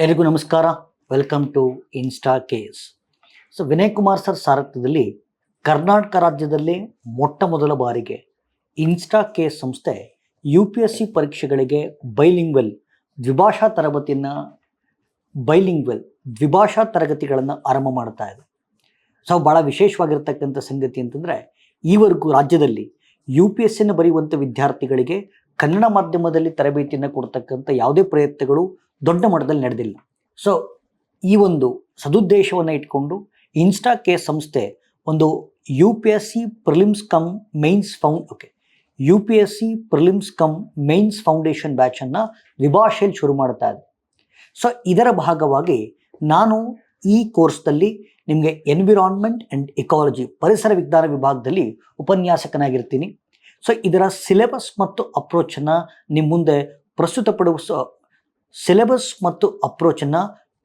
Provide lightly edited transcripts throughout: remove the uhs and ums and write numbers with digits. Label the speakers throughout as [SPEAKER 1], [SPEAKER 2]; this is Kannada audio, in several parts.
[SPEAKER 1] ಎಲ್ರಿಗೂ ನಮಸ್ಕಾರ. Welcome to Insta Case. Vinay Kumar sir ಸಾರಥ್ಯದಲ್ಲಿ ಕರ್ನಾಟಕ ರಾಜ್ಯದಲ್ಲಿ ಮೊಟ್ಟ ಮೊದಲ ಬಾರಿಗೆ ಇನ್ಸ್ಟಾ ಕೇಸ್ ಸಂಸ್ಥೆ UPSC ಪರೀಕ್ಷೆಗಳಿಗೆ ದ್ವಿಭಾಷಾ ತರಗತಿಗಳನ್ನು ಆರಂಭ ಮಾಡ್ತಾ ಇದೆ. ಭಾಳ ವಿಶೇಷವಾಗಿರ್ತಕ್ಕಂಥ ಸಂಗತಿ ಅಂತಂದರೆ, ಈವರೆಗೂ ರಾಜ್ಯದಲ್ಲಿ UPSCನ ಬರೆಯುವಂಥ ವಿದ್ಯಾರ್ಥಿಗಳಿಗೆ ಕನ್ನಡ ಮಾಧ್ಯಮದಲ್ಲಿ ತರಬೇತಿಯನ್ನು ಕೊಡ್ತಕ್ಕಂಥ ಯಾವುದೇ ಪ್ರಯತ್ನಗಳು ದೊಡ್ಡ ಮಟ್ಟದಲ್ಲಿ ನಡೆದಿಲ್ಲ. ಈ ಒಂದು ಸದುದ್ದೇಶವನ್ನು ಇಟ್ಕೊಂಡು ಇನ್ಸ್ಟಾ ಕೇಸ್ ಸಂಸ್ಥೆ ಒಂದು UPSC prelims cum mains foundation ಬ್ಯಾಚನ್ನು ದ್ವಿಭಾಷೆಯಲ್ಲಿ ಶುರು ಮಾಡ್ತಾ ಇದೆ. ಇದರ ಭಾಗವಾಗಿ ನಾನು ಈ ಕೋರ್ಸ್ದಲ್ಲಿ ನಿಮಗೆ ಎನ್ವಿರಾನ್ಮೆಂಟ್ ಆ್ಯಂಡ್ ಇಕಾಲಜಿ ಪರಿಸರ ವಿಜ್ಞಾನ ವಿಭಾಗದಲ್ಲಿ ಉಪನ್ಯಾಸಕನಾಗಿರ್ತೀನಿ. ಇದರ ಸಿಲೆಬಸ್ ಮತ್ತು ಅಪ್ರೋಚನ್ನು ನಿಮ್ಮ ಮುಂದೆ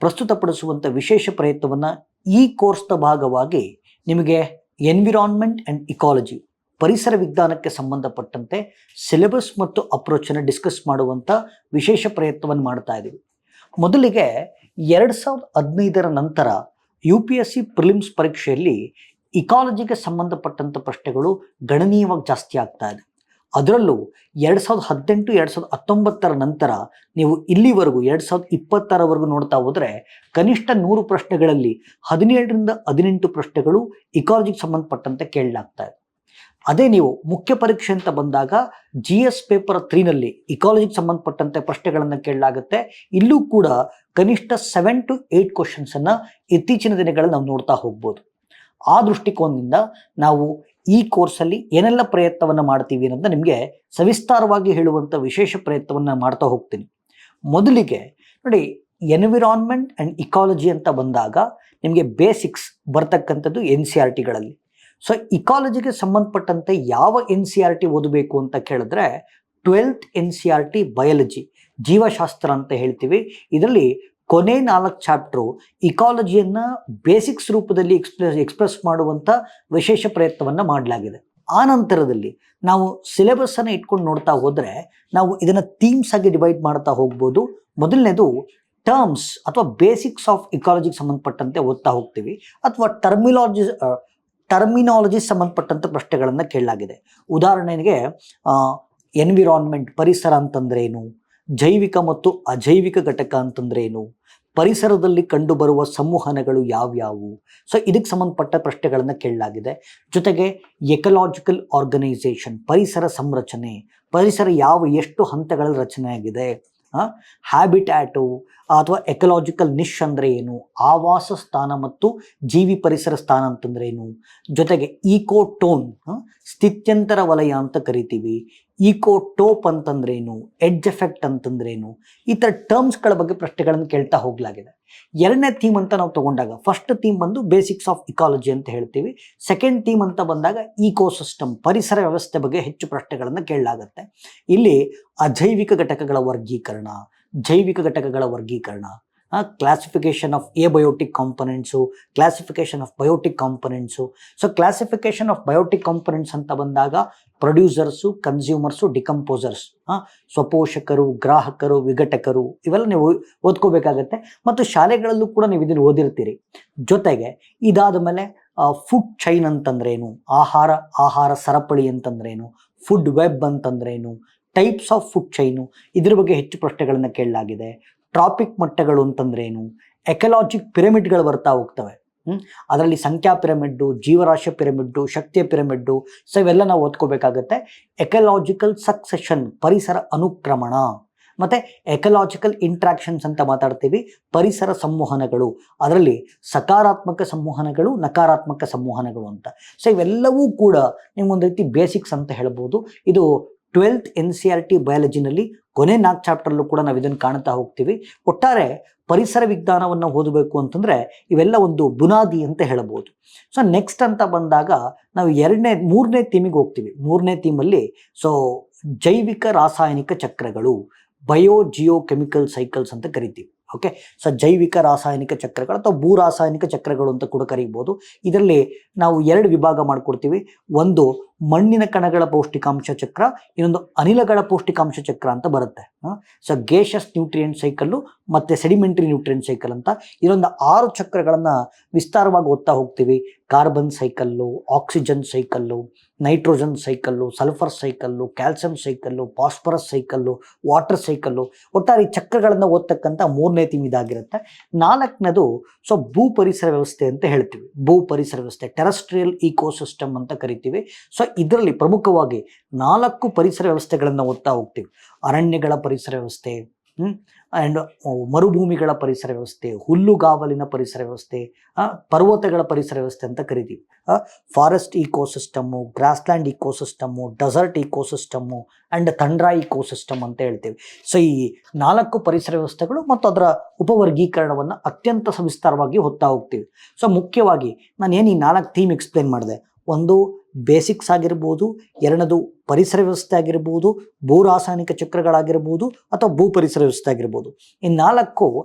[SPEAKER 1] ಪ್ರಸ್ತುತಪಡಿಸುವಂಥ ವಿಶೇಷ ಪ್ರಯತ್ನವನ್ನು ಈ ಕೋರ್ಸ್ನ ಭಾಗವಾಗಿ ನಿಮಗೆ ಎನ್ವಿರಾನ್ಮೆಂಟ್ ಆ್ಯಂಡ್ ಇಕಾಲಜಿ ಪರಿಸರ ವಿಜ್ಞಾನಕ್ಕೆ ಸಂಬಂಧಪಟ್ಟಂತೆ ಸಿಲೆಬಸ್ ಮತ್ತು ಅಪ್ರೋಚನ್ನು ಡಿಸ್ಕಸ್ ಮಾಡುವಂಥ ವಿಶೇಷ ಪ್ರಯತ್ನವನ್ನು ಮಾಡ್ತಾ ಇದ್ದೀವಿ. ಮೊದಲಿಗೆ 2015ರ ನಂತರ UPSC ಪ್ರಿಲಿಮ್ಸ್ ಪರೀಕ್ಷೆಯಲ್ಲಿ ಇಕಾಲಜಿಗೆ ಸಂಬಂಧಪಟ್ಟಂಥ ಪ್ರಶ್ನೆಗಳು ಗಣನೀಯವಾಗಿ ಜಾಸ್ತಿ ಆಗ್ತಾ ಇದೆ. ಅದರಲ್ಲೂ 2018, 2019ರ ನಂತರ ನೀವು ಇಲ್ಲಿವರೆಗೂ 2020ರವರೆಗೂ ನೋಡ್ತಾ ಹೋದರೆ ಕನಿಷ್ಠ 100 ಪ್ರಶ್ನೆಗಳಲ್ಲಿ 17ರಿಂದ 18 ಪ್ರಶ್ನೆಗಳು ಇಕಾಲಜಿಗೆ ಸಂಬಂಧಪಟ್ಟಂತೆ ಕೇಳಲಾಗ್ತಾ ಇದೆ. ಅದೇ ನೀವು ಮುಖ್ಯ ಪರೀಕ್ಷೆ ಅಂತ ಬಂದಾಗ GS ಪೇಪರ್ 3ನಲ್ಲಿ ಇಕಾಲಜಿಗೆ ಸಂಬಂಧಪಟ್ಟಂತೆ ಪ್ರಶ್ನೆಗಳನ್ನು ಕೇಳಲಾಗುತ್ತೆ. ಇಲ್ಲೂ ಕೂಡ ಕನಿಷ್ಠ 7 to 8 ಕ್ವಶನ್ಸನ್ನು ಇತ್ತೀಚಿನ ದಿನಗಳಲ್ಲಿ ನಾವು ನೋಡ್ತಾ ಹೋಗ್ಬೋದು. ಆ ದೃಷ್ಟಿಕೋನದಿಂದ ನಾವು ಈ ಕೋರ್ಸಲ್ಲಿ ಏನೆಲ್ಲ ಪ್ರಯತ್ನವನ್ನು ಮಾಡ್ತೀವಿ ಅನ್ನೋದನ್ನ ನಿಮಗೆ ಸವಿಸ್ತಾರವಾಗಿ ಹೇಳುವಂಥ ವಿಶೇಷ ಪ್ರಯತ್ನವನ್ನು ಮಾಡ್ತಾ ಹೋಗ್ತೀನಿ. ಮೊದಲಿಗೆ ನೋಡಿ, ಎನ್ವಿರಾನ್ಮೆಂಟ್ ಆ್ಯಂಡ್ ಇಕಾಲಜಿ ಅಂತ ಬಂದಾಗ ನಿಮಗೆ ಬೇಸಿಕ್ಸ್ ಬರ್ತಕ್ಕಂಥದ್ದು NCERTಗಳಲ್ಲಿ. ಇಕಾಲಜಿಗೆ ಸಂಬಂಧಪಟ್ಟಂತೆ ಯಾವ NCERT ಓದಬೇಕು ಅಂತ ಕೇಳಿದ್ರೆ 12th NCERT ಬಯಾಲಜಿ, ಜೀವಶಾಸ್ತ್ರ ಅಂತ ಹೇಳ್ತೀವಿ. ಇದರಲ್ಲಿ ಕೊನೆ 4 ಚಾಪ್ಟ್ರು ಇಕಾಲಜಿಯನ್ನು ಬೇಸಿಕ್ಸ್ ರೂಪದಲ್ಲಿ ಎಕ್ಸ್ಪ್ರೆಸ್ ಮಾಡುವಂಥ ವಿಶೇಷ ಪ್ರಯತ್ನವನ್ನು ಮಾಡಲಾಗಿದೆ. ಆ ನಂತರದಲ್ಲಿ ನಾವು ಸಿಲೆಬಸ್ಸನ್ನು ಇಟ್ಕೊಂಡು ನೋಡ್ತಾ ಹೋದರೆ ನಾವು ಇದನ್ನು ಥೀಮ್ಸ್ ಆಗಿ ಡಿವೈಡ್ ಮಾಡ್ತಾ ಹೋಗ್ಬೋದು. ಮೊದಲನೇದು ಟರ್ಮ್ಸ್ ಅಥವಾ ಬೇಸಿಕ್ಸ್ ಆಫ್ ಇಕಾಲಜಿಗೆ ಸಂಬಂಧಪಟ್ಟಂತೆ ಓದ್ತಾ ಹೋಗ್ತೀವಿ, ಅಥವಾ ಟರ್ಮಿನಾಲಜಿ ಸಂಬಂಧಪಟ್ಟಂಥ ಪ್ರಶ್ನೆಗಳನ್ನು ಕೇಳಲಾಗಿದೆ. ಉದಾಹರಣೆಗೆ ಎನ್ವಿರಾನ್ಮೆಂಟ್ ಪರಿಸರ ಅಂತಂದ್ರೇನು, ಜೈವಿಕ ಮತ್ತು ಅಜೈವಿಕ ಘಟಕ ಅಂತಂದ್ರೇನು, ಪರಿಸರದಲ್ಲಿ ಕಂಡುಬರುವ ಸಂವಹನಗಳು ಯಾವ್ಯಾವು, ಇದಕ್ಕೆ ಸಂಬಂಧಪಟ್ಟ ಪ್ರಶ್ನೆಗಳನ್ನು ಕೇಳಲಾಗಿದೆ. ಜೊತೆಗೆ ಎಕಲಾಜಿಕಲ್ ಆರ್ಗನೈಸೇಷನ್, ಪರಿಸರ ಸಂರಚನೆ, ಪರಿಸರ ಎಷ್ಟು ಹಂತಗಳ ರಚನೆ ಆಗಿದೆ, ಹ್ಯಾಬಿಟ್ಯಾಟು ಅಥವಾ ಎಕಲಾಜಿಕಲ್ ನಿಶ್ ಅಂದರೆ ಏನು, ಆವಾಸ ಸ್ಥಾನ ಮತ್ತು ಜೀವಿ ಪರಿಸರ ಸ್ಥಾನ ಅಂತಂದ್ರೇನು, ಜೊತೆಗೆ ಈಕೋಟೋನ್ ಸ್ಥಿತ್ಯಂತರ ವಲಯ ಅಂತ ಕರಿತೀವಿ, ಈಕೋಟೋಪ್ ಅಂತಂದ್ರೇನು, ಎಡ್ಜ್ ಎಫೆಕ್ಟ್ ಅಂತಂದ್ರೇನು, ಈ ಥರ ಟರ್ಮ್ಸ್ಗಳ ಬಗ್ಗೆ ಪ್ರಶ್ನೆಗಳನ್ನು ಕೇಳ್ತಾ ಹೋಗಲಾಗಿದೆ. ಎರಡನೇ ಥೀಮ್ ಅಂತ ನಾವು ತಗೊಂಡಾಗ ಫಸ್ಟ್ ಥೀಮ್ ಬಂದು ಬೇಸಿಕ್ಸ್ ಆಫ್ ಇಕಾಲಜಿ ಅಂತ ಹೇಳ್ತೀವಿ. ಸೆಕೆಂಡ್ ಥೀಮ್ ಅಂತ ಬಂದಾಗ ಈಕೋಸಿಸ್ಟಮ್, ಪರಿಸರ ವ್ಯವಸ್ಥೆ ಬಗ್ಗೆ ಹೆಚ್ಚು ಪ್ರಶ್ನೆಗಳನ್ನು ಕೇಳಲಾಗುತ್ತೆ. ಇಲ್ಲಿ ಅಜೈವಿಕ ಘಟಕಗಳ ವರ್ಗೀಕರಣ, ಜೈವಿಕ ಘಟಕಗಳ ವರ್ಗೀಕರಣ, classification of abiotic components, classification of biotic components. Classification of biotic components ಅಂತ ಬಂದಾಗ ಪ್ರೊಡ್ಯೂಸರ್ಸು, ಕನ್ಸ್ಯೂಮರ್ಸು, ಡಿಕಂಪೋಸರ್ಸ್, ಸ್ವಪೋಷಕರು, ಗ್ರಾಹಕರು, ವಿಘಟಕರು, ಇವೆಲ್ಲ ನೀವು ಓದ್ಕೋಬೇಕಾಗತ್ತೆ. ಮತ್ತು ಶಾಲೆಗಳಲ್ಲೂ ಕೂಡ ನೀವು ಇದನ್ನು ಓದಿರ್ತೀರಿ. ಜೊತೆಗೆ ಇದಾದ ಮೇಲೆ ಫುಡ್ ಚೈನ್ ಅಂತಂದ್ರೇನು, ಆಹಾರ ಸರಪಳಿ ಅಂತಂದ್ರೇನು, ಫುಡ್ ವೆಬ್ ಅಂತಂದ್ರೇನು, ಟೈಪ್ಸ್ ಆಫ್ ಫುಡ್ ಚೈನು, ಇದ್ರ ಬಗ್ಗೆ ಹೆಚ್ಚು ಪ್ರಶ್ನೆಗಳನ್ನು ಕೇಳಲಾಗಿದೆ. ಟ್ರಾಪಿಕ್ ಮಟ್ಟಗಳು ಅಂತಂದ್ರೇನು, ಎಕಲಾಜಿಕ್ ಪಿರಮಿಡ್ಗಳು ಬರ್ತಾ ಹೋಗ್ತವೆ. ಅದರಲ್ಲಿ ಸಂಖ್ಯಾ ಪಿರಮಿಡ್ಡು, ಜೀವರಾಶಿ ಪಿರಮಿಡ್ಡು, ಶಕ್ತಿಯ ಪಿರಮಿಡ್ಡು, ಇವೆಲ್ಲ ನಾವು ಓದ್ಕೋಬೇಕಾಗತ್ತೆ. ಎಕಲಾಜಿಕಲ್ ಸಕ್ಸೆಷನ್, ಪರಿಸರ ಅನುಕ್ರಮಣ, ಮತ್ತು ಎಕಲಾಜಿಕಲ್ ಇಂಟ್ರಾಕ್ಷನ್ಸ್ ಅಂತ ಮಾತಾಡ್ತೀವಿ, ಪರಿಸರ ಸಂವಹನಗಳು, ಅದರಲ್ಲಿ ಸಕಾರಾತ್ಮಕ ಸಂವಹನಗಳು, ನಕಾರಾತ್ಮಕ ಸಂವಹನಗಳು ಅಂತ. ಇವೆಲ್ಲವೂ ಕೂಡ ನಿಮ್ಗೊಂದು ರೀತಿ ಬೇಸಿಕ್ಸ್ ಅಂತ ಹೇಳ್ಬೋದು. ಇದು 12th NCERT ಬಯಾಲಜಿನಲ್ಲಿ ಕೊನೆ 4 ಚಾಪ್ಟರ್ಲ್ಲೂ ಕೂಡ ನಾವು ಇದನ್ನು ಕಾಣ್ತಾ ಹೋಗ್ತೀವಿ. ಒಟ್ಟಾರೆ ಪರಿಸರ ವಿಜ್ಞಾನವನ್ನು ಓದಬೇಕು ಅಂತಂದರೆ ಇವೆಲ್ಲ ಒಂದು ಬುನಾದಿ ಅಂತ ಹೇಳ್ಬೋದು. ನೆಕ್ಸ್ಟ್ ಅಂತ ಬಂದಾಗ ನಾವು ಮೂರನೇ ಥೀಮಿಗೆ ಹೋಗ್ತೀವಿ. ಮೂರನೇ ಥೀಮಲ್ಲಿ ಜೈವಿಕ ರಾಸಾಯನಿಕ ಚಕ್ರಗಳು, ಜಿಯೋ ಕೆಮಿಕಲ್ ಸೈಕಲ್ಸ್ ಅಂತ ಕರಿತೀವಿ. ಓಕೆ, ಜೈವಿಕ ರಾಸಾಯನಿಕ ಚಕ್ರಗಳು ಅಥವಾ ಭೂ ರಾಸಾಯನಿಕ ಚಕ್ರಗಳು ಅಂತ ಕೂಡ ಕರೀಬೋದು. ಇದರಲ್ಲಿ ನಾವು 2 ವಿಭಾಗ ಮಾಡ್ಕೊಡ್ತೀವಿ. ಒಂದು ಮಣ್ಣಿನ ಕಣಗಳ ಪೌಷ್ಟಿಕಾಂಶ ಚಕ್ರ, ಇನ್ನೊಂದು ಅನಿಲಗಳ ಪೌಷ್ಟಿಕಾಂಶ ಚಕ್ರ ಅಂತ ಬರುತ್ತೆ. ಸೊ ಗೇಷಸ್ ನ್ಯೂಟ್ರಿಯೆಂಟ್ ಸೈಕಲ್ಲು ಮತ್ತು ಸೆಡಿಮೆಂಟರಿ ನ್ಯೂಟ್ರಿಯೆಂಟ್ ಸೈಕಲ್ ಅಂತ ಇದೊಂದು 6 ಚಕ್ರಗಳನ್ನು ವಿಸ್ತಾರವಾಗಿ ಓದ್ತಾ ಹೋಗ್ತೀವಿ. Carbon cycle, oxygen cycle, nitrogen cycle, sulphur cycle, calcium cycle, phosphorus cycle, water cycle, ಒಟ್ಟಾರೆ ಈ ಚಕ್ರಗಳನ್ನು ಓದ್ತಕ್ಕಂಥ 3ನೇ ಥೀಮ್ ಇದಾಗಿರುತ್ತೆ. 4ನೇದು ಸೊ ಭೂ ಪರಿಸರ ವ್ಯವಸ್ಥೆ ಅಂತ ಹೇಳ್ತೀವಿ. ಭೂ ಪರಿಸರ ವ್ಯವಸ್ಥೆ, ಟೆರೆಸ್ಟ್ರಿಯಲ್ ಇಕೋಸಿಸ್ಟಮ್ ಅಂತ ಕರಿತೀವಿ. ಸೊ ಇದರಲ್ಲಿ ಪ್ರಮುಖವಾಗಿ 4 ಪರಿಸರ ವ್ಯವಸ್ಥೆಗಳನ್ನು ಓದ್ತಾ ಹೋಗ್ತೀವಿ. ಅರಣ್ಯಗಳ ಪರಿಸರ ವ್ಯವಸ್ಥೆ, ಆ್ಯಂಡ್ ಮರುಭೂಮಿಗಳ ಪರಿಸರ ವ್ಯವಸ್ಥೆ, ಹುಲ್ಲುಗಾವಲಿನ ಪರಿಸರ ವ್ಯವಸ್ಥೆ, ಪರ್ವತಗಳ ಪರಿಸರ ವ್ಯವಸ್ಥೆ ಅಂತ ಕರಿತೀವಿ. Forest ecosystem, grassland ecosystem, desert ecosystem and tundra ecosystem ಅಂತ ಹೇಳ್ತೀವಿ. ಸೊ ಈ 4 ಪರಿಸರ ವ್ಯವಸ್ಥೆಗಳು ಮತ್ತು ಅದರ ಉಪವರ್ಗೀಕರಣವನ್ನು ಅತ್ಯಂತ ಸವಿಸ್ತಾರವಾಗಿ ಓದ್ತಾ ಹೋಗ್ತೀವಿ. ಸೊ ಮುಖ್ಯವಾಗಿ ನಾನು ಏನು ಈ 4 ಥೀಮ್ ಎಕ್ಸ್ಪ್ಲೇನ್ ಮಾಡಿದೆ, ಒಂದು ಬೇಸಿಕ್ಸ್ ಆಗಿರ್ಬೋದು, 2ನೇದು ಪರಿಸರ ವ್ಯವಸ್ಥೆ ಆಗಿರ್ಬೋದು, ಭೂ ರಾಸಾಯನಿಕ ಚಕ್ರಗಳಾಗಿರ್ಬೋದು ಅಥವಾ ಭೂ ಪರಿಸರ ವ್ಯವಸ್ಥೆ ಆಗಿರ್ಬೋದು. ಈ 4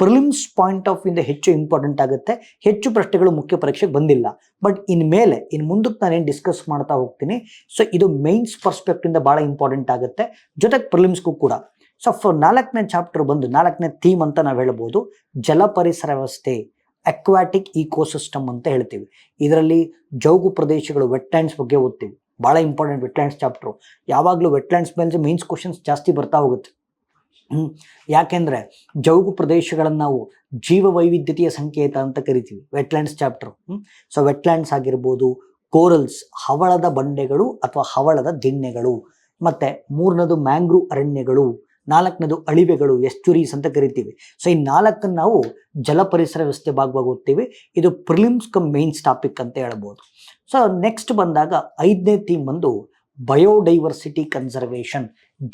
[SPEAKER 1] ಪ್ರಿಲಿಮ್ಸ್ ಪಾಯಿಂಟ್ ಆಫ್ ಇಂದ ಹೆಚ್ಚು ಇಂಪಾರ್ಟೆಂಟ್ ಆಗುತ್ತೆ. ಹೆಚ್ಚು ಪ್ರಶ್ನೆಗಳು ಮುಖ್ಯ ಪರೀಕ್ಷೆಗೆ ಬಂದಿಲ್ಲ. ಬಟ್ ಇನ್ನು ಮುಂದಕ್ಕೆ ನಾನೇನು ಡಿಸ್ಕಸ್ ಮಾಡ್ತಾ ಹೋಗ್ತೀನಿ. ಸೊ ಇದು ಮೈನ್ಸ್ ಪರ್ಸ್ಪೆಕ್ಟಿಂದ ಭಾಳ ಇಂಪಾರ್ಟೆಂಟ್ ಆಗುತ್ತೆ, ಜೊತೆಗೆ ಪ್ರಿಲಿಮ್ಸ್ಗೂ ಕೂಡ. ಸೊ 4ನೇ ಚಾಪ್ಟರ್ ಬಂದು 4ನೇ ಥೀಮ್ ಅಂತ ನಾವು ಹೇಳ್ಬೋದು, ಜಲ ಪರಿಸರ ವ್ಯವಸ್ಥೆ, ಅಕ್ವಾಟಿಕ್ ಇಕೋಸಿಸ್ಟಮ್ ಅಂತ ಹೇಳ್ತೀವಿ. ಇದರಲ್ಲಿ ಜೌಗು ಪ್ರದೇಶಗಳು, ವೆಟ್ಲ್ಯಾಂಡ್ಸ್ ಬಗ್ಗೆ ಓದ್ತೀವಿ. ಭಾಳ ಇಂಪಾರ್ಟೆಂಟ್ ವೆಟ್ಲ್ಯಾಂಡ್ಸ್ ಚಾಪ್ಟ್ರು. ಯಾವಾಗಲೂ ವೆಟ್ಲ್ಯಾಂಡ್ಸ್ ಮೇಲೆ ಮೀನ್ಸ್ ಕ್ವಶನ್ಸ್ ಜಾಸ್ತಿ ಬರ್ತಾ ಹೋಗುತ್ತೆ. ಯಾಕೆಂದರೆ ಜೌಗು ಪ್ರದೇಶಗಳನ್ನು ನಾವು ಜೀವ ವೈವಿಧ್ಯತೆಯ ಸಂಕೇತ ಅಂತ ಕರಿತೀವಿ, ವೆಟ್ಲ್ಯಾಂಡ್ಸ್ ಚಾಪ್ಟ್ರು. ಸೊ ವೆಟ್ಲ್ಯಾಂಡ್ಸ್ ಆಗಿರ್ಬೋದು, ಕೋರಲ್ಸ್, ಹವಳದ ಬಂಡೆಗಳು ಅಥವಾ ಹವಳದ ದಿಣ್ಣೆಗಳು, ಮತ್ತು 3ನೇದು ಮ್ಯಾಂಗ್ರೂವ್ ಅರಣ್ಯಗಳು, 4ನೇದು ಅಳಿವೆಗಳು, ಎಸ್ಚುರೀಸ್ ಅಂತ ಕರಿತೀವಿ. ಸೊ ಈ 4 ನಾವು ಜಲ ಪರಿಸರ ವ್ಯವಸ್ಥೆ ಭಾಗವಾಗಿ ಓದ್ತೀವಿ. ಇದು ಪ್ರಿಲಿಮ್ಸ್ ಕಮ್ ಮೈನ್ಸ್ ಟಾಪಿಕ್ ಅಂತ ಹೇಳ್ಬೋದು. ಸೊ ನೆಕ್ಸ್ಟ್ ಬಂದಾಗ 5ನೇ ಥೀಮ್ ಬಂದು ಬಯೋಡೈವರ್ಸಿಟಿ ಕನ್ಸರ್ವೇಷನ್,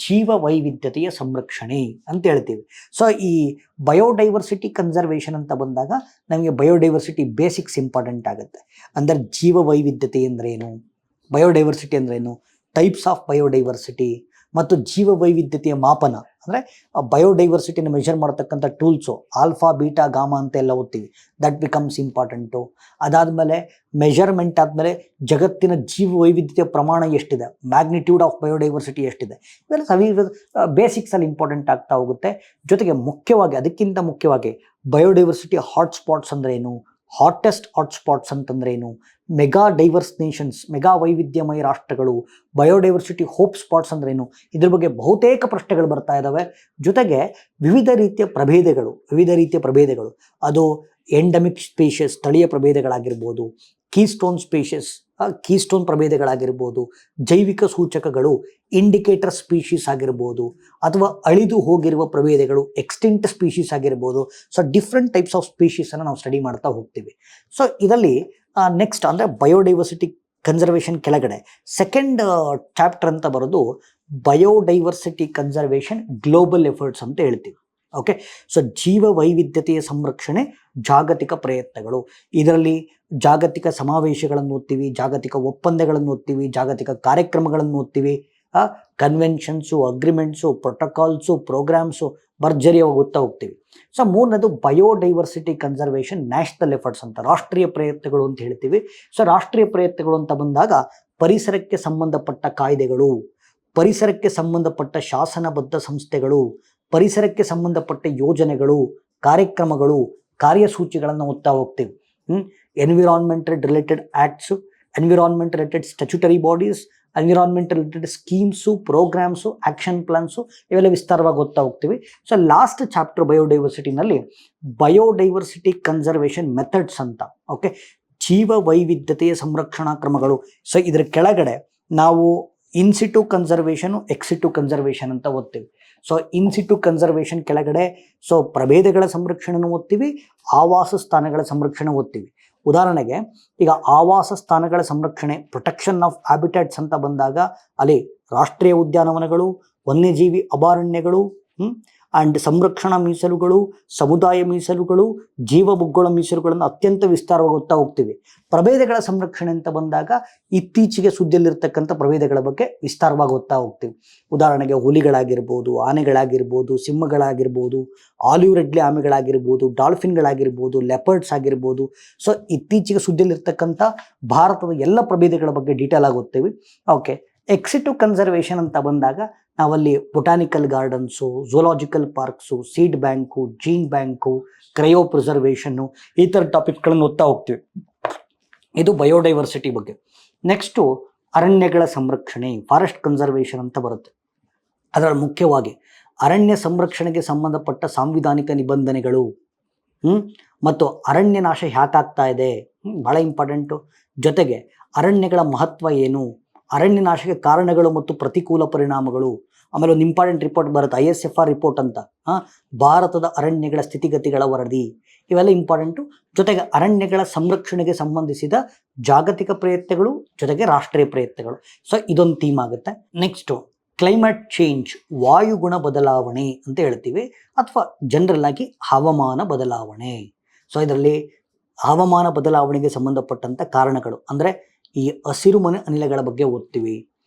[SPEAKER 1] ಜೀವ ವೈವಿಧ್ಯತೆಯ ಸಂರಕ್ಷಣೆ ಅಂತ ಹೇಳ್ತೀವಿ. ಸೊ ಈ ಬಯೋಡೈವರ್ಸಿಟಿ ಕನ್ಸರ್ವೇಷನ್ ಅಂತ ಬಂದಾಗ ನಮಗೆ ಬಯೋಡೈವರ್ಸಿಟಿ ಬೇಸಿಕ್ಸ್ ಇಂಪಾರ್ಟೆಂಟ್ ಆಗುತ್ತೆ. ಅಂದರೆ ಜೀವ ವೈವಿಧ್ಯತೆ ಅಂದ್ರೇನು, ಬಯೋಡೈವರ್ಸಿಟಿ ಅಂದ್ರೇನು, ಟೈಪ್ಸ್ ಆಫ್ ಬಯೋಡೈವರ್ಸಿಟಿ ಮತ್ತು ಜೀವ ವೈವಿಧ್ಯತೆಯ ಮಾಪನ, ಅಂದರೆ ಬಯೋಡೈವರ್ಸಿಟಿನ ಮೆಷರ್ ಮಾಡ್ತಕ್ಕಂಥ ಟೂಲ್ಸು ಆಲ್ಫಾ, ಬೀಟಾ, ಗಾಮಾ ಅಂತ ಎಲ್ಲ ಓದ್ತೀವಿ. That becomes important. ಅದಾದಮೇಲೆ ಮೆಷರ್ಮೆಂಟ್ ಆದಮೇಲೆ ಜಗತ್ತಿನ ಜೀವ ವೈವಿಧ್ಯತೆಯ ಪ್ರಮಾಣ ಎಷ್ಟಿದೆ, ಮ್ಯಾಗ್ನಿಟ್ಯೂಡ್ ಆಫ್ ಬಯೋಡೈವರ್ಸಿಟಿ ಎಷ್ಟಿದೆ, ಇವೆಲ್ಲ ಬೇಸಿಕ್ಸಲ್ಲಿ ಇಂಪಾರ್ಟೆಂಟ್ ಆಗ್ತಾ ಹೋಗುತ್ತೆ. ಜೊತೆಗೆ ಮುಖ್ಯವಾಗಿ, ಅದಕ್ಕಿಂತ ಮುಖ್ಯವಾಗಿ ಬಯೋಡೈವರ್ಸಿಟಿ ಹಾಟ್ಸ್ಪಾಟ್ಸ್ ಅಂದ್ರೇನು, ಹಾಟೆಸ್ಟ್ ಹಾಟ್ಸ್ಪಾಟ್ಸ್ ಅಂತಂದ್ರೇನು, ಮೆಗಾ ಡೈವರ್ಸ್ ನೇಷನ್ಸ್, ಮೆಗಾ ವೈವಿಧ್ಯಮಯ ರಾಷ್ಟ್ರಗಳು, ಬಯೋಡೈವರ್ಸಿಟಿ ಹೋಪ್ ಸ್ಪಾಟ್ಸ್ ಅಂದ್ರೇನು, ಇದ್ರ ಬಗ್ಗೆ ಬಹುತೇಕ ಪ್ರಶ್ನೆಗಳು ಬರ್ತಾ ಇದ್ದಾವೆ. ಜೊತೆಗೆ ವಿವಿಧ ರೀತಿಯ ಪ್ರಭೇದಗಳು, ಅದು ಎಂಡಮಿಕ್ ಸ್ಪೀಷಸ್, ಸ್ಥಳೀಯ ಪ್ರಭೇದಗಳಾಗಿರ್ಬೋದು, ಕೀಸ್ಟೋನ್ ಪ್ರಭೇದಗಳಾಗಿರ್ಬೋದು, ಜೈವಿಕ ಸೂಚಕಗಳು, ಇಂಡಿಕೇಟರ್ ಸ್ಪೀಷೀಸ್ ಆಗಿರ್ಬೋದು, ಅಥವಾ ಅಳಿದು ಹೋಗಿರುವ ಪ್ರಭೇದಗಳು, ಎಕ್ಸ್ಟಿಂಕ್ಟ್ ಸ್ಪೀಷೀಸ್ ಆಗಿರ್ಬೋದು. ಸೊ ಡಿಫ್ರೆಂಟ್ ಟೈಪ್ಸ್ ಆಫ್ ಸ್ಪೀಷೀಸನ್ನು ನಾವು ಸ್ಟಡಿ ಮಾಡ್ತಾ ಹೋಗ್ತೀವಿ. ಸೊ ಇದರಲ್ಲಿ ನೆಕ್ಸ್ಟ್ ಅಂದರೆ ಬಯೋಡೈವರ್ಸಿಟಿ ಕನ್ಸರ್ವೇಷನ್ ಕೆಳಗಡೆ ಸೆಕೆಂಡ್ ಚಾಪ್ಟರ್ ಅಂತ ಬರೋದು ಬಯೋಡೈವರ್ಸಿಟಿ ಕನ್ಸರ್ವೇಷನ್ ಗ್ಲೋಬಲ್ ಎಫರ್ಟ್ಸ್ ಅಂತ ಹೇಳ್ತೀವಿ. ಓಕೆ, ಸೊ ಜೀವ ವೈವಿಧ್ಯತೆಯ ಸಂರಕ್ಷಣೆ ಜಾಗತಿಕ ಪ್ರಯತ್ನಗಳು. ಇದರಲ್ಲಿ ಜಾಗತಿಕ ಸಮಾವೇಶಗಳನ್ನು ಓದ್ತೀವಿ, ಜಾಗತಿಕ ಒಪ್ಪಂದಗಳನ್ನು ಓದ್ತೀವಿ, ಜಾಗತಿಕ ಕಾರ್ಯಕ್ರಮಗಳನ್ನು ಓದ್ತೀವಿ, ಕನ್ವೆನ್ಷನ್ಸು, ಅಗ್ರಿಮೆಂಟ್ಸು, ಪ್ರೋಟೋಕಾಲ್ಸು, ಪ್ರೋಗ್ರಾಮ್ಸು ಭರ್ಜರಿಯಾಗಿ ಓದ್ತಾ ಹೋಗ್ತೀವಿ. ಸೊ 3ನೇದು ಬಯೋಡೈವರ್ಸಿಟಿ ಕನ್ಸರ್ವೇಷನ್ ನ್ಯಾಷನಲ್ ಎಫರ್ಟ್ಸ್ ಅಂತ, ರಾಷ್ಟ್ರೀಯ ಪ್ರಯತ್ನಗಳು ಅಂತ ಹೇಳ್ತೀವಿ. ಸೊ ರಾಷ್ಟ್ರೀಯ ಪ್ರಯತ್ನಗಳು ಅಂತ ಬಂದಾಗ ಪರಿಸರಕ್ಕೆ ಸಂಬಂಧಪಟ್ಟ ಕಾಯ್ದೆಗಳು, ಪರಿಸರಕ್ಕೆ ಸಂಬಂಧಪಟ್ಟ ಶಾಸನಬದ್ಧ ಸಂಸ್ಥೆಗಳು, ಪರಿಸರಕ್ಕೆ ಸಂಬಂಧಪಟ್ಟ ಯೋಜನೆಗಳು, ಕಾರ್ಯಕ್ರಮಗಳು, ಕಾರ್ಯಸೂಚಿಗಳನ್ನು ಓದ್ತಾ ಹೋಗ್ತೀವಿ. Environmental related acts, environment related statutory bodies, environment related schemes, programmes, action plans, ಇವೆಲ್ಲ ವಿಸ್ತಾರವಾಗಿ ಓದ್ತಾ ಹೋಗ್ತೀವಿ. ಸೊ ಲಾಸ್ಟ್ ಚಾಪ್ಟರ್ ಬಯೋಡೈವರ್ಸಿಟಿನಲ್ಲಿ ಬಯೋಡೈವರ್ಸಿಟಿ ಕನ್ಸರ್ವೇಷನ್ ಮೆಥಡ್ಸ್ ಅಂತ, ಓಕೆ, ಜೀವ ವೈವಿಧ್ಯತೆಯ ಸಂರಕ್ಷಣಾ ಕ್ರಮಗಳು. ಸೊ ಇದರ ಕೆಳಗಡೆ ನಾವು ಇನ್ಸಿಟು ಕನ್ಸರ್ವೇಷನು, ಎಕ್ಸಿಟು ಕನ್ಸರ್ವೇಷನ್ ಅಂತ ಓದ್ತೀವಿ. ಸೊ ಇನ್ಸಿಟು ಕನ್ಸರ್ವೇಷನ್ ಕೆಳಗಡೆ ಸೊ ಪ್ರಭೇದಗಳ ಸಂರಕ್ಷಣೆನೂ ಓದ್ತೀವಿ, ಆವಾಸ ಸ್ಥಾನಗಳ ಸಂರಕ್ಷಣೆ ಓದ್ತೀವಿ. ಉದಾಹರಣೆಗೆ ಈಗ ಆವಾಸ ಸ್ಥಾನಗಳ ಸಂರಕ್ಷಣೆ, ಪ್ರೊಟೆಕ್ಷನ್ ಆಫ್ ಹ್ಯಾಬಿಟ್ಯಾಟ್ಸ್ ಅಂತ ಬಂದಾಗ ಅಲ್ಲಿ ರಾಷ್ಟ್ರೀಯ ಉದ್ಯಾನವನಗಳು, ವನ್ಯಜೀವಿ ಅಭಯಾರಣ್ಯಗಳು, ಆ್ಯಂಡ್ ಸಂರಕ್ಷಣಾ ಮೀಸಲುಗಳು, ಸಮುದಾಯ ಮೀಸಲುಗಳು, ಜೀವಭೂಗೋಳ ಮೀಸಲುಗಳನ್ನು ಅತ್ಯಂತ ವಿಸ್ತಾರವಾಗಿ ಹೋಗ್ತೀವಿ. ಪ್ರಭೇದಗಳ ಸಂರಕ್ಷಣೆ ಅಂತ ಬಂದಾಗ ಇತ್ತೀಚೆಗೆ ಸುದ್ದಿಯಲ್ಲಿರ್ತಕ್ಕಂಥ ಪ್ರಭೇದಗಳ ಬಗ್ಗೆ ವಿಸ್ತಾರವಾಗಿ ಹೋಗ್ತೀವಿ. ಉದಾಹರಣೆಗೆ ಹುಲಿಗಳಾಗಿರ್ಬೋದು, ಆನೆಗಳಾಗಿರ್ಬೋದು, ಸಿಂಹಗಳಾಗಿರ್ಬೋದು, ಆಲಿವ್ ರೆಡ್ಲೆ ಆಮೆಗಳಾಗಿರ್ಬೋದು, ಡಾಲ್ಫಿನ್ಗಳಾಗಿರ್ಬೋದು, ಲೆಪರ್ಡ್ಸ್ ಆಗಿರ್ಬೋದು. ಸೊ ಇತ್ತೀಚೆಗೆ ಸುದ್ದಿಯಲ್ಲಿರ್ತಕ್ಕಂಥ ಭಾರತದ ಎಲ್ಲ ಪ್ರಭೇದಗಳ ಬಗ್ಗೆ ಡೀಟೇಲ್ ಆಗಿ ಓದ್ತೀವಿ. ಓಕೆ, ಎಕ್ಸಿಟಿವ್ ಕನ್ಸರ್ವೇಷನ್ ಅಂತ ಬಂದಾಗ ನಾವಲ್ಲಿ botanical gardens, zoological parks, seed bank, gene bank, cryopreservation, ಈ ಥರ ಟಾಪಿಕ್ಗಳನ್ನು ಓದ್ತಾ ಹೋಗ್ತೀವಿ. ಇದು ಬಯೋಡೈವರ್ಸಿಟಿ ಬಗ್ಗೆ. ನೆಕ್ಸ್ಟು ಅರಣ್ಯಗಳ ಸಂರಕ್ಷಣೆ, ಫಾರೆಸ್ಟ್ ಕನ್ಸರ್ವೇಷನ್ ಅಂತ ಬರುತ್ತೆ. ಅದರಲ್ಲಿ ಮುಖ್ಯವಾಗಿ ಅರಣ್ಯ ಸಂರಕ್ಷಣೆಗೆ ಸಂಬಂಧಪಟ್ಟ ಸಾಂವಿಧಾನಿಕ ನಿಬಂಧನೆಗಳು ಮತ್ತು ಅರಣ್ಯ ನಾಶ ಯಾಕಾಗ್ತಾ ಇದೆ, ಭಾಳ ಇಂಪಾರ್ಟೆಂಟು. ಜೊತೆಗೆ ಅರಣ್ಯಗಳ ಮಹತ್ವ ಏನು, ಅರಣ್ಯ ನಾಶಕ್ಕೆ ಕಾರಣಗಳು ಮತ್ತು ಪ್ರತಿಕೂಲ ಪರಿಣಾಮಗಳು. ಆಮೇಲೆ ಒಂದು ಇಂಪಾರ್ಟೆಂಟ್ ರಿಪೋರ್ಟ್ ಬರುತ್ತೆ, ISFR ರಿಪೋರ್ಟ್ ಅಂತ, ಭಾರತದ ಅರಣ್ಯಗಳ ಸ್ಥಿತಿಗತಿಗಳ ವರದಿ. ಇವೆಲ್ಲ ಇಂಪಾರ್ಟೆಂಟು. ಜೊತೆಗೆ ಅರಣ್ಯಗಳ ಸಂರಕ್ಷಣೆಗೆ ಸಂಬಂಧಿಸಿದ ಜಾಗತಿಕ ಪ್ರಯತ್ನಗಳು, ಜೊತೆಗೆ ರಾಷ್ಟ್ರೀಯ ಪ್ರಯತ್ನಗಳು. ಸೊ ಇದೊಂದು ಥೀಮ್ ಆಗುತ್ತೆ. ನೆಕ್ಸ್ಟು ಕ್ಲೈಮೇಟ್ ಚೇಂಜ್, ವಾಯುಗುಣ ಬದಲಾವಣೆ ಅಂತ ಹೇಳ್ತೀವಿ, ಅಥವಾ ಜನರಲ್ ಆಗಿ ಹವಾಮಾನ ಬದಲಾವಣೆ. ಸೊ ಇದರಲ್ಲಿ ಹವಾಮಾನ ಬದಲಾವಣೆಗೆ ಸಂಬಂಧಪಟ್ಟಂಥ ಕಾರಣಗಳು ಅಂದರೆ ಈ ಹಸಿರುಮನೆ ಅನಿಲಗಳ ಬಗ್ಗೆ ಓದ್ತೀವಿ.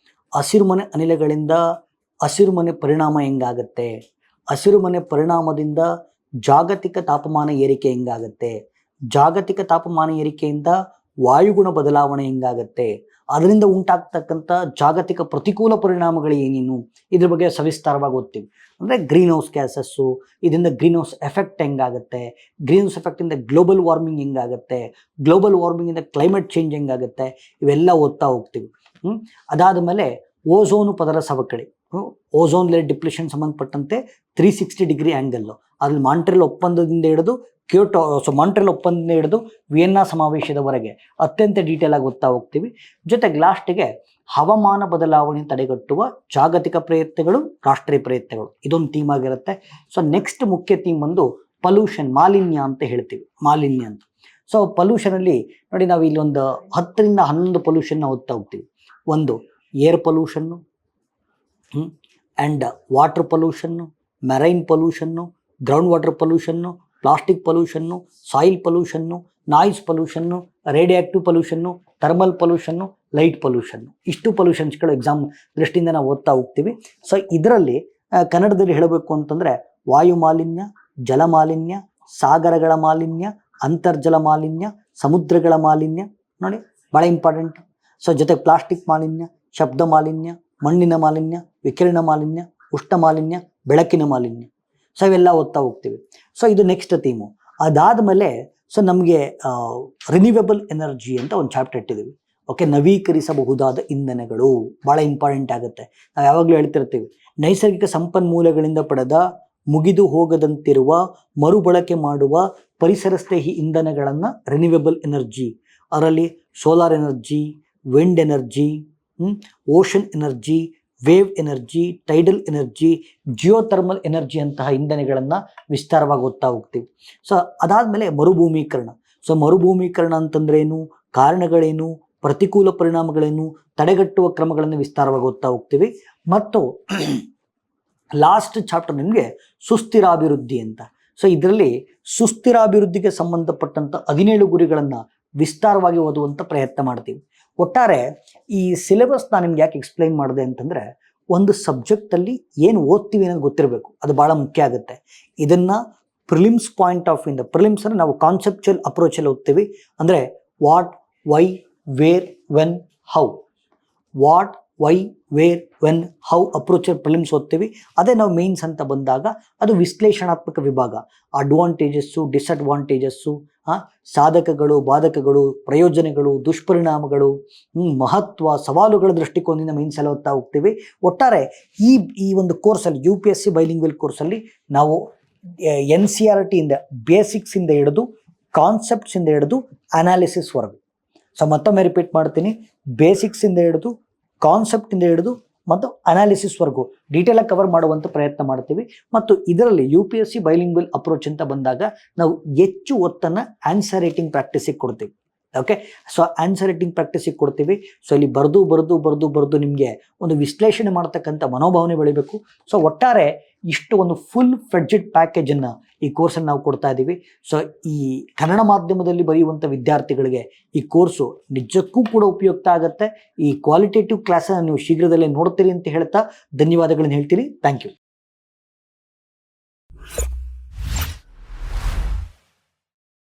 [SPEAKER 1] ಹಸಿರುಮನೆ ಅನಿಲಗಳಿಂದ ಹಸಿರುಮನೆ ಪರಿಣಾಮ ಹೆಂಗಾಗತ್ತೆ, ಹಸಿರುಮನೆ ಪರಿಣಾಮದಿಂದ ಜಾಗತಿಕ ತಾಪಮಾನ ಏರಿಕೆ ಹೆಂಗಾಗತ್ತೆ, ಜಾಗತಿಕ ತಾಪಮಾನ ಏರಿಕೆಯಿಂದ ವಾಯುಗುಣ ಬದಲಾವಣೆ ಹೆಂಗಾಗತ್ತೆ, ಅದರಿಂದ ಉಂಟಾಗ್ತಕ್ಕಂಥ ಜಾಗತಿಕ ಪ್ರತಿಕೂಲ ಪರಿಣಾಮಗಳು ಏನೇನು, ಇದ್ರ ಬಗ್ಗೆ ಸವಿಸ್ತಾರವಾಗಿ ಓದ್ತೀವಿ. ಅಂದರೆ ಗ್ರೀನ್ ಹೌಸ್ ಗ್ಯಾಸಸ್ಸು, ಇದರಿಂದ ಗ್ರೀನ್ ಹೌಸ್ ಎಫೆಕ್ಟ್ ಹೆಂಗಾಗುತ್ತೆ, ಗ್ರೀನ್ ಹೌಸ್ ಎಫೆಕ್ಟಿಂದ ಗ್ಲೋಬಲ್ ವಾರ್ಮಿಂಗ್ ಹೆಂಗಾಗುತ್ತೆ, ಗ್ಲೋಬಲ್ ವಾರ್ಮಿಂಗಿಂದ ಕ್ಲೈಮೇಟ್ ಚೇಂಜ್ ಹೆಂಗಾಗುತ್ತೆ, ಇವೆಲ್ಲ ಓದ್ತಾ ಹೋಗ್ತೀವಿ. ಅದಾದ ಮೇಲೆ ಓಝೋನು ಪದರ ಸವಕಳಿ, ಓಝೋನ್ ಲೇಯರ್ ಡಿಪ್ಲೇಷನ್ ಸಂಬಂಧಪಟ್ಟಂತೆ 360 ಡಿಗ್ರಿ ಆ್ಯಂಗಲ್ಲು, ಅದ್ರಲ್ಲಿ ಮಾಂಟ್ರಿಯಲ್ ಒಪ್ಪಂದದಿಂದ ಹಿಡಿದು ಮಾಂಟ್ರಿಯಲ್ ಒಪ್ಪಂದದಿಂದ ಹಿಡಿದು ವಿಯೆನ್ನಾ ಸಮಾವೇಶದವರೆಗೆ ಅತ್ಯಂತ ಡೀಟೇಲ್ ಆಗಿ ಓದ್ತಾ ಹೋಗ್ತೀವಿ. ಜೊತೆಗೆ ಲಾಸ್ಟಿಗೆ ಹವಾಮಾನ ಬದಲಾವಣೆ ತಡೆಗಟ್ಟುವ ಜಾಗತಿಕ ಪ್ರಯತ್ನಗಳು, ರಾಷ್ಟ್ರೀಯ ಪ್ರಯತ್ನಗಳು, ಇದೊಂದು ಥೀಮ್ ಆಗಿರುತ್ತೆ. ಸೊ ನೆಕ್ಸ್ಟ್ ಮುಖ್ಯ ಥೀಮ್ ಒಂದು ಪೊಲ್ಯೂಷನ್, ಮಾಲಿನ್ಯ ಅಂತ ಹೇಳ್ತೀವಿ, ಮಾಲಿನ್ಯ ಅಂತ. ಸೊ ಪೊಲ್ಯೂಷನಲ್ಲಿ ನೋಡಿ, ನಾವು ಇಲ್ಲಿ ಒಂದು 10 ರಿಂದ 11 ಪೊಲ್ಯೂಷನ್ನ ಓದ್ತಾ ಹೋಗ್ತೀವಿ. ಒಂದು air pollution, and water pollution, marine pollution, ground water pollution, plastic pollution, soil pollution, noise pollution, radioactive pollution, thermal pollution, light pollution. ಇಷ್ಟು ಪೊಲ್ಯೂಷನ್ಸ್ಗಳು ಎಕ್ಸಾಮ್ ದೃಷ್ಟಿಯಿಂದ ನಾವು ಓದ್ತಾ ಹೋಗ್ತೀವಿ. ಸೊ ಇದರಲ್ಲಿ ಕನ್ನಡದಲ್ಲಿ ಹೇಳಬೇಕು ಅಂತಂದರೆ ವಾಯು ಮಾಲಿನ್ಯ, ಜಲ ಮಾಲಿನ್ಯ, ಸಾಗರಗಳ ಮಾಲಿನ್ಯ, ಅಂತರ್ಜಲ ಮಾಲಿನ್ಯ, ಸಮುದ್ರಗಳ ಮಾಲಿನ್ಯ ನೋಡಿ ಭಾಳ ಇಂಪಾರ್ಟೆಂಟ್. ಸೊ ಜೊತೆಗೆ ಪ್ಲಾಸ್ಟಿಕ್ ಮಾಲಿನ್ಯ, ಶಬ್ದ ಮಾಲಿನ್ಯ, ಮಣ್ಣಿನ ಮಾಲಿನ್ಯ, ವಿಕಿರಣ ಮಾಲಿನ್ಯ, ಉಷ್ಣ ಮಾಲಿನ್ಯ, ಬೆಳಕಿನ ಮಾಲಿನ್ಯ. ಸೊ ಇವೆಲ್ಲ ಓದ್ತಾ ಹೋಗ್ತೀವಿ. ಸೊ ಇದು ನೆಕ್ಸ್ಟ್ ಥೀಮು. ಅದಾದಮೇಲೆ ಸೊ ನಮಗೆ ರಿನ್ಯೂವೇಬಲ್ ಎನರ್ಜಿ ಅಂತ ಒಂದು ಚಾಪ್ಟರ್ ಇಟ್ಟಿದ್ದೀವಿ. ಓಕೆ, ನವೀಕರಿಸಬಹುದಾದ ಇಂಧನಗಳು ಭಾಳ ಇಂಪಾರ್ಟೆಂಟ್ ಆಗುತ್ತೆ. ನಾವು ಯಾವಾಗಲೂ ಹೇಳ್ತಿರ್ತೀವಿ, ನೈಸರ್ಗಿಕ ಸಂಪನ್ಮೂಲಗಳಿಂದ ಪಡೆದ ಮುಗಿದು ಹೋಗದಂತಿರುವ ಮರುಬಳಕೆ ಮಾಡುವ ಪರಿಸರ ಸ್ನೇಹಿ ಇಂಧನಗಳನ್ನು ರಿನ್ಯೂವೇಬಲ್ ಎನರ್ಜಿ, ಅದರಲ್ಲಿ solar energy, wind energy, ocean energy, wave energy, tidal energy, geothermal energy ಅಂತಹ ಇಂಧನಗಳನ್ನು ವಿಸ್ತಾರವಾಗಿ ಓದ್ತಾ ಹೋಗ್ತೀವಿ. ಸೊ ಅದಾದಮೇಲೆ ಮರುಭೂಮೀಕರಣ. ಸೊ ಮರುಭೂಮೀಕರಣ ಅಂತಂದ್ರೇನು, ಕಾರಣಗಳೇನು, ಪ್ರತಿಕೂಲ ಪರಿಣಾಮಗಳೇನು, ತಡೆಗಟ್ಟುವ ಕ್ರಮಗಳನ್ನು ವಿಸ್ತಾರವಾಗಿ ಓದ್ತಾ ಹೋಗ್ತೀವಿ. ಮತ್ತು ಲಾಸ್ಟ್ ಚಾಪ್ಟರ್ ನಿಮಗೆ ಸುಸ್ಥಿರಾಭಿವೃದ್ಧಿ ಅಂತ. ಸೊ ಇದರಲ್ಲಿ ಸುಸ್ಥಿರಾಭಿವೃದ್ಧಿಗೆ ಸಂಬಂಧಪಟ್ಟಂಥ 17 ಗುರಿಗಳನ್ನು ವಿಸ್ತಾರವಾಗಿ ಓದುವಂಥ ಪ್ರಯತ್ನ ಮಾಡ್ತೀವಿ. ಒಟ್ಟಾರೆ ಈ ಸಿಲೆಬಸ್ ನಾನು ನಿಮ್ಗೆ ಯಾಕೆ ಎಕ್ಸ್ಪ್ಲೈನ್ ಮಾಡಿದೆ ಅಂತಂದರೆ, ಒಂದು ಸಬ್ಜೆಕ್ಟಲ್ಲಿ ಏನು ಓದ್ತೀವಿ ಅನ್ನೋದು ಗೊತ್ತಿರಬೇಕು, ಅದು ಭಾಳ ಮುಖ್ಯ ಆಗುತ್ತೆ. ಇದನ್ನು ಪ್ರಿಲಿಮ್ಸ್ ಪಾಯಿಂಟ್ ಆಫ್ ಇಂದ, ಪ್ರಿಲಿಮ್ಸ್ ಅಂದರೆ ನಾವು ಕಾನ್ಸೆಪ್ಚುಯಲ್ ಅಪ್ರೋಚಲ್ಲಿ ಓದ್ತೀವಿ. ಅಂದರೆ what, why, where, when, how. What, why, where, when, how approach prelims ಓದ್ತೀವಿ. ಅದೇ ನಾವು ಮೇನ್ಸ್ ಅಂತ ಬಂದಾಗ ಅದು ವಿಶ್ಲೇಷಣಾತ್ಮಕ ವಿಭಾಗ. ಅಡ್ವಾಂಟೇಜಸ್ಸು, ಡಿಸ್ಅಡ್ವಾಂಟೇಜಸ್ಸು, ಸಾಧಕಗಳು, ಬಾಧಕಗಳು, ಪ್ರಯೋಜನಗಳು, ದುಷ್ಪರಿಣಾಮಗಳು, ಮಹತ್ವ, ಸವಾಲುಗಳ ದೃಷ್ಟಿಕೋನದಿಂದ ಮೇನ್ಸ್ ಎಲ್ಲ ಓದ್ತಾ ಹೋಗ್ತೀವಿ. ಒಟ್ಟಾರೆ ಈ ಒಂದು ಕೋರ್ಸಲ್ಲಿ UPSC ಬೈಲಿಂಗ್ವಲ್ ಕೋರ್ಸಲ್ಲಿ ನಾವು NCERT ಇಂದ ಬೇಸಿಕ್ಸಿಂದ ಹಿಡಿದು ಕಾನ್ಸೆಪ್ಟ್ಸಿಂದ ಹಿಡಿದು ಅನಾಲಿಸಿಸ್ವರೆಗೂ. ಸೊ ಮತ್ತೊಮ್ಮೆ ರಿಪೀಟ್ ಮಾಡ್ತೀನಿ, ಬೇಸಿಕ್ಸಿಂದ ಹಿಡಿದು ಕಾನ್ಸೆಪ್ಟಿಂದ ಹಿಡಿದು ಮತ್ತು ಅನಾಲಿಸಿಸ್ವರೆಗೂ ಡೀಟೇಲಾಗಿ ಕವರ್ ಮಾಡುವಂಥ ಪ್ರಯತ್ನ ಮಾಡ್ತೀವಿ. ಮತ್ತು ಇದರಲ್ಲಿ UPSC ಬೈಲಿಂಗ್ವಲ್ ಅಪ್ರೋಚ್ ಅಂತ ಬಂದಾಗ ನಾವು ಹೆಚ್ಚು ಒತ್ತನ್ನು ಆನ್ಸರ್ ರೈಟಿಂಗ್ ಪ್ರಾಕ್ಟೀಸಿಗೆ ಕೊಡ್ತೀವಿ. ಓಕೆ, ಸೊ ಆನ್ಸರ್ ರೈಟಿಂಗ್ ಪ್ರಾಕ್ಟೀಸಿಗೆ ಕೊಡ್ತೀವಿ. ಸೊ ಇಲ್ಲಿ ಬರೆದು ನಿಮಗೆ ಒಂದು ವಿಶ್ಲೇಷಣೆ ಮಾಡ್ತಕ್ಕಂಥ ಮನೋಭಾವನೆ ಬೆಳಿಬೇಕು. ಸೊ ಒಟ್ಟಾರೆ ಇಷ್ಟು ಒಂದು ಫುಲ್ ಫ್ಲೆಡ್ಜೆಡ್ ಪ್ಯಾಕೇಜನ್ನು ಈ ಕೋರ್ಸನ್ನು ನಾವು ಕೊಡ್ತಾ ಇದ್ದೀವಿ. ಸೊ ಈ ಕನ್ನಡ ಮಾಧ್ಯಮದಲ್ಲಿ ಬರೆಯುವಂಥ ವಿದ್ಯಾರ್ಥಿಗಳಿಗೆ ಈ ಕೋರ್ಸು ನಿಜಕ್ಕೂ ಕೂಡ ಉಪಯುಕ್ತ ಆಗುತ್ತೆ. ಈ ಕ್ವಾಲಿಟೇಟಿವ್ ಕ್ಲಾಸನ್ನು ನೀವು ಶೀಘ್ರದಲ್ಲೇ ನೋಡ್ತೀರಿ ಅಂತ ಹೇಳ್ತಾ ಧನ್ಯವಾದಗಳನ್ನು ಹೇಳ್ತೀನಿ. Thank you.